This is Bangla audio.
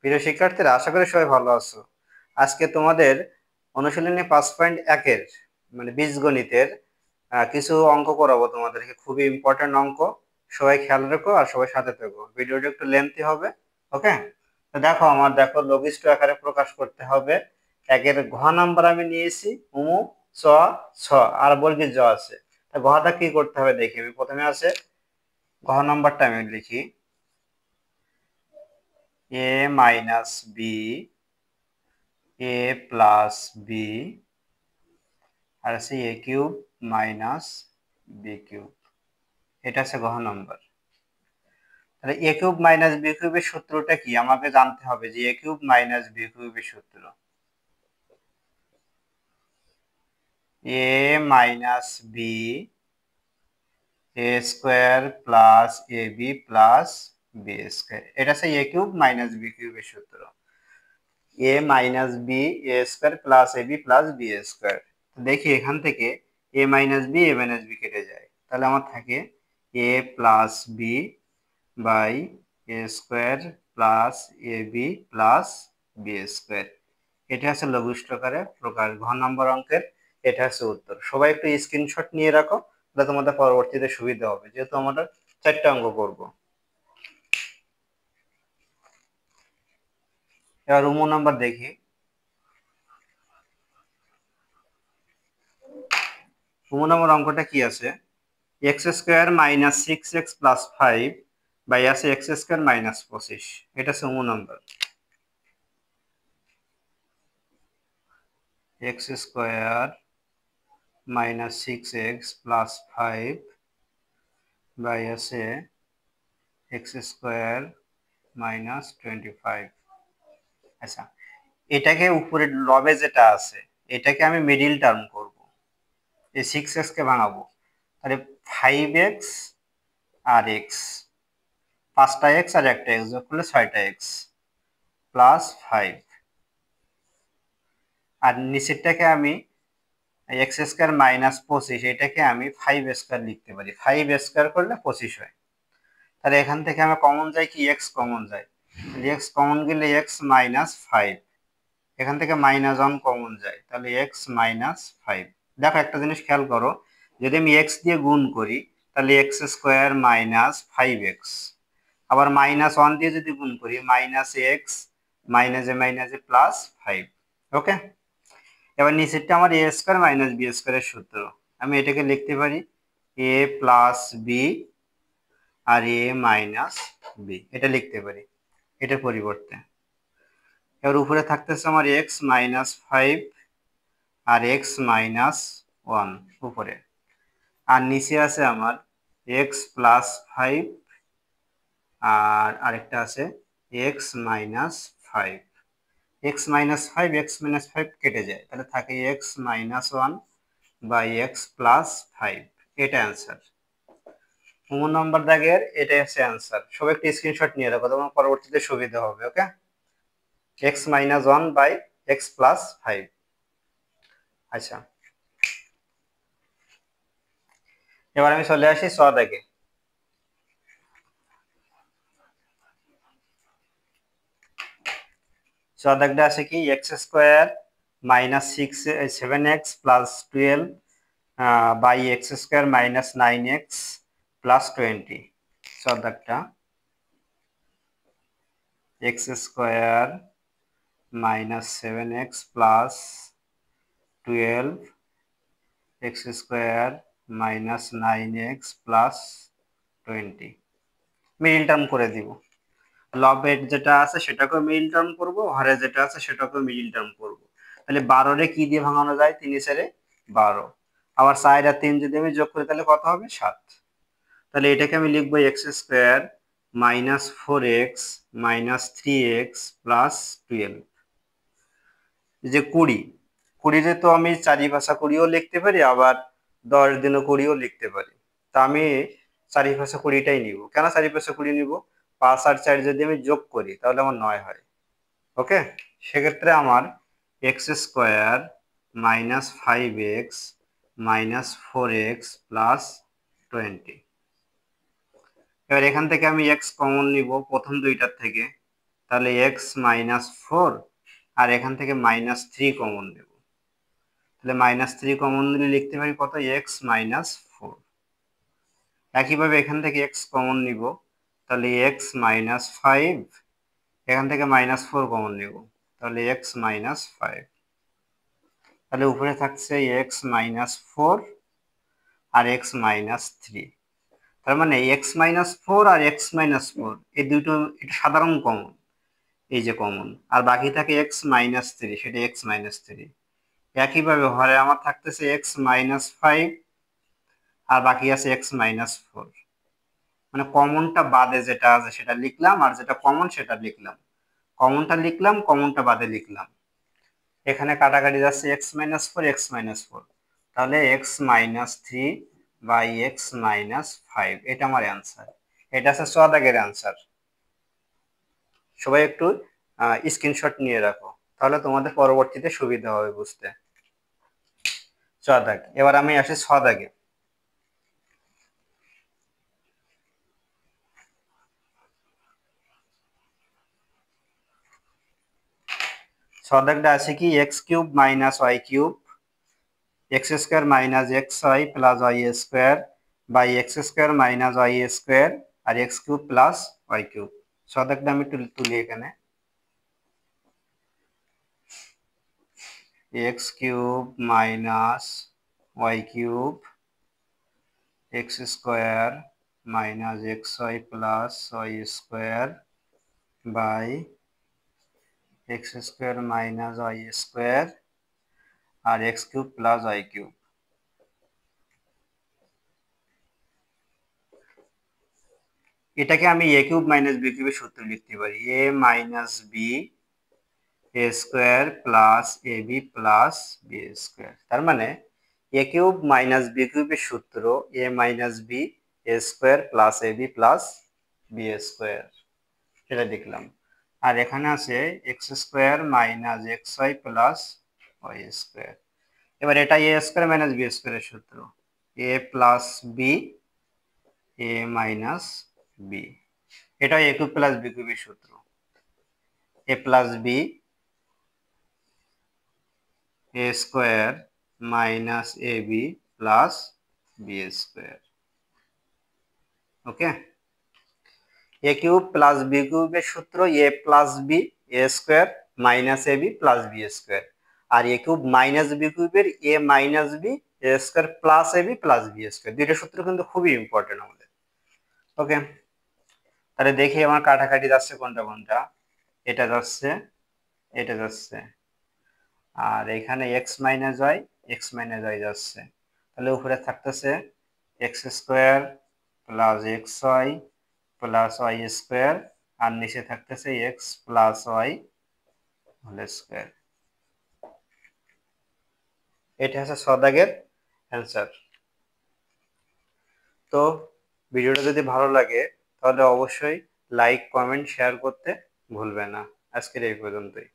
প্রিয় শিক্ষার্থীরা, আশা করি সবাই ভালো আছো। আজকে তোমাদের অনুশীলনী 5.1 এর মানে বীজগণিতের কিছু অঙ্ক করাবো তোমাদেরকে, খুবই ইম্পর্টেন্ট অঙ্ক। সবাই খেয়াল রেখো আর সবাই সাথে থেকো। ভিডিওটা একটু লেন্থি হবে, ওকে? তো দেখো লঘিষ্ঠ আকারে প্রকাশ করতে হবে। একের ঘ নাম্বার আমি নিয়েছি উমু চ ছ আর বর্গীর জ আছে। তা ঘটা কি করতে হবে দেখি। আমি প্রথমে আছে ঘ নাম্বারটা আমি লিখি a minus b a plus b আর আছে a cube minus b cube. এটা আছে ঘ নম্বর। তাহলে এ কিউব মাইনাস বি কিউবের সূত্রটা কি আমাকে জানতে হবে, যে এ কিউব মাইনাস বি কিউবের সূত্র এ minus b A square plus a b plus b square. এটা আছে এ কিউব মাইনাস বি কিউবের সূত্র। এ minus b A square plus a b plus b square. দেখি এখান থেকে এ মাইনাস বি কেটে যায়, তাহলে আমার থাকে a plus b by a square plus a b plus b square. এটা হচ্ছে লঘিষ্ঠকারে প্রকাশ ঘ নম্বর অঙ্কের। এটা হচ্ছে উত্তর। সবাই একটু স্ক্রিনশট নিয়ে রাখো, তাহলে তোমাদের পরবর্তীতে সুবিধা হবে, যেহেতু আমরা 4টা অঙ্ক করব। এবার উমো নাম্বার দেখি। উমো নাম্বার অঙ্কটা কি আছে, x square minus 6x plus 5 by আছে এক্স স্কোয়ার মাইনাস 25। এটা হচ্ছে উমো number. X square minus 6x plus 5 by আছে এক্স স্কোয়ার মাইনাস 25। আচ্ছা, এটাকে উপরে লবে যেটা আছে এটাকে আমি মিডিল টার্ম করব। এই 6x কে ভাঙাবো, তাহলে 5x আর x, 5টা x আর একটা x যোগ করলে 6টা x প্লাস 5। আর নিচেরটাকে আমি এক্স স্কোয়ার মাইনাস 25, এটাকে আমি 5 স্কোয়ার লিখতে পারি। 5 স্কোয়ার করলে 25 হয়। তাহলে এখান থেকে আমার কমন যায় কি, এক্স কমন যায়। এক্স কমন গেলে এক্স মাইনাস 5, এখান থেকে -1 কমন যায়, তাহলে এক্স মাইনাস 5। দেখো একটা জিনিস খেয়াল করো, যদি আমি এক্স দিয়ে গুণ করি তাহলে এক্স স্কোয়ার মাইনাস 5x, আবার -1 দিয়ে যদি গুণ করি মাইনাস এক্স মাইনাসে প্লাস 5। ওকে, এবার নিচেরটা আমার এ স্কোয়ার মাইনাস বি স্কোয়ারের সূত্র। আমি এটাকে লিখতে পারি এ প্লাস বি আর এ মাইনাস বি, এটা লিখতে পারি এটার পরিবর্তে। এবার উপরে থাকতেছে আমার এক্স মাইনাস 5 আর এক্স মাইনাস 1 উপরে, আর নিচে আছে আমার এক্স প্লাস 5 আর আরেকটা আছে x minus 5। X minus 5 x minus 5 কেটে যায়, তাহলে থাকে x minus 1 by x plus 5। এটা অ্যান্সার। 9 নম্বর দাগের এটাই হচ্ছে অ্যান্সার। সবাই একটু স্ক্রিনশট নিয়ে রাখো, তোমার পরবর্তীতে সুবিধা হবে। Okay, x minus 1 by x plus 5। আচ্ছা, এবার আমি চলে আসি ছ দাগে। ছ দাগটা আছে কি, x square minus 7x plus 12 by x square minus 9x plus 20। ছ দাগটা x square minus 7x plus 12 x square minus 9x plus 20। Middle term করে দিব। লবের যেটা আছে সেটাকেও মিডিল টার্ম করব, হরে যেটা আছে সেটাকেও মিডিল টার্ম করব। তাহলে 12 রে কি দিয়ে ভাঙানো যায়, 3 4 12। আবার 4 আর 3 যদি আমি যোগ করি তাহলে কত হবে, 7। তাহলে এটাকে আমি লিখবো x square minus 4x minus 3x plus 12। যে 20, 20 তো আমি 4 ভাষা 20ও লিখতে পারি, আবার 10 দিনও 20ও লিখতে পারি। তা আমি 4 ভাষা 20টাই নিব। কেন 4 ভাষা 20 নিব, 5 আর 4 যদি আমি যোগ করি তাহলে আমার 9 হয়। ওকে, সেক্ষেত্রে আমার x square minus 5x minus 4x plus 20। এবার এখান থেকে আমি এক্স কমন নিব প্রথম দুইটার থেকে, তাহলে x-4 আর এখান থেকে -3 কমন নেব, তাহলে -3 কমন নিলে লিখতে পারি কত, x-4। একইভাবে এখান থেকে x কমন নিব, তাহলে x-5, এখান থেকে -4 কমন নেব, তাহলে x-5, তাহলে উপরে থাকছে x-4 আর x-3। তার মানে x-4 আর x-4 এই দুটো এটা সাধারণ কমন, এই যে কমন, আর বাকি থাকে x-3, সেটা x-3। একইভাবে হরে আমার থাকতেছে x-5 আর বাকি আছে x-4, মানে কমনটা বাদে যেটা আছে সেটা লিখলাম, আর যেটা কমন সেটা লিখলাম, কমনটা লিখলাম, কমনটা বাদে লিখলাম। এখানে কাটাকাটি যাচ্ছে x-4 x-4, তাহলে x-3 বাই x-5, এটা আমার অ্যান্সার। এটা আছে 6 দাগের অ্যান্সার। সবাই একটু স্ক্রিনশট নিয়ে রাখো, তাহলে তোমাদের পরবর্তীতে সুবিধা হবে বুঝতে। 6 দাগ। এবার আমি আসি 6 দাগে। 6 দাগটা আছে কি, x³ - y³ x² - xy plus y² by x² - y² আর x³ প্লাস y³ 6 দাগটা আমি তুলি এখানে, x³ minus y³ x² minus xy plus y² by x² minus y² আর x³ প্লাস y³। এটাকে আমি a³ মাইনাস b³ এর সূত্র লিখতে পারি, a minus b a² plus ab plus b²। তার মানে a³ মাইনাস b³ এর সূত্র a minus b a² plus ab plus b², সেটা লিখলাম। আর এখানে আছে x² minus xy plus y²। এবার এটা a² মাইনাস b² এর সূত্র, a plus b a minus b, এটা a³ প্লাস b³ এর সূত্র, a plus b a² minus ab plus b²। Okay, a³ plus b³ এর সূত্র a plus b a² minus ab plus b², আর a³ মাইনাস b³ এর a minus b a² plus ab plus b²। দুইটা সূত্র কিন্তু খুবই ইম্পর্টেন্ট আমাদের। ওকে, তাহলে দেখি আমার কাটাকাটি যাচ্ছে কোনটা কোনটা, এটা যাচ্ছে, এটা যাচ্ছে, আর এখানে x-y যাচ্ছে, তাহলে উপরে থাকতেছে x² plus xy plus y² আর নিচে থাকতেছে x plus y whole square. এটা হচ্ছে 6 দাগের অ্যান্সার। তো ভিডিওটা যদি ভালো লাগে তাহলে অবশ্যই লাইক, কমেন্ট, শেয়ার করতে ভুলবে না। আজকের এই পর্যন্তই।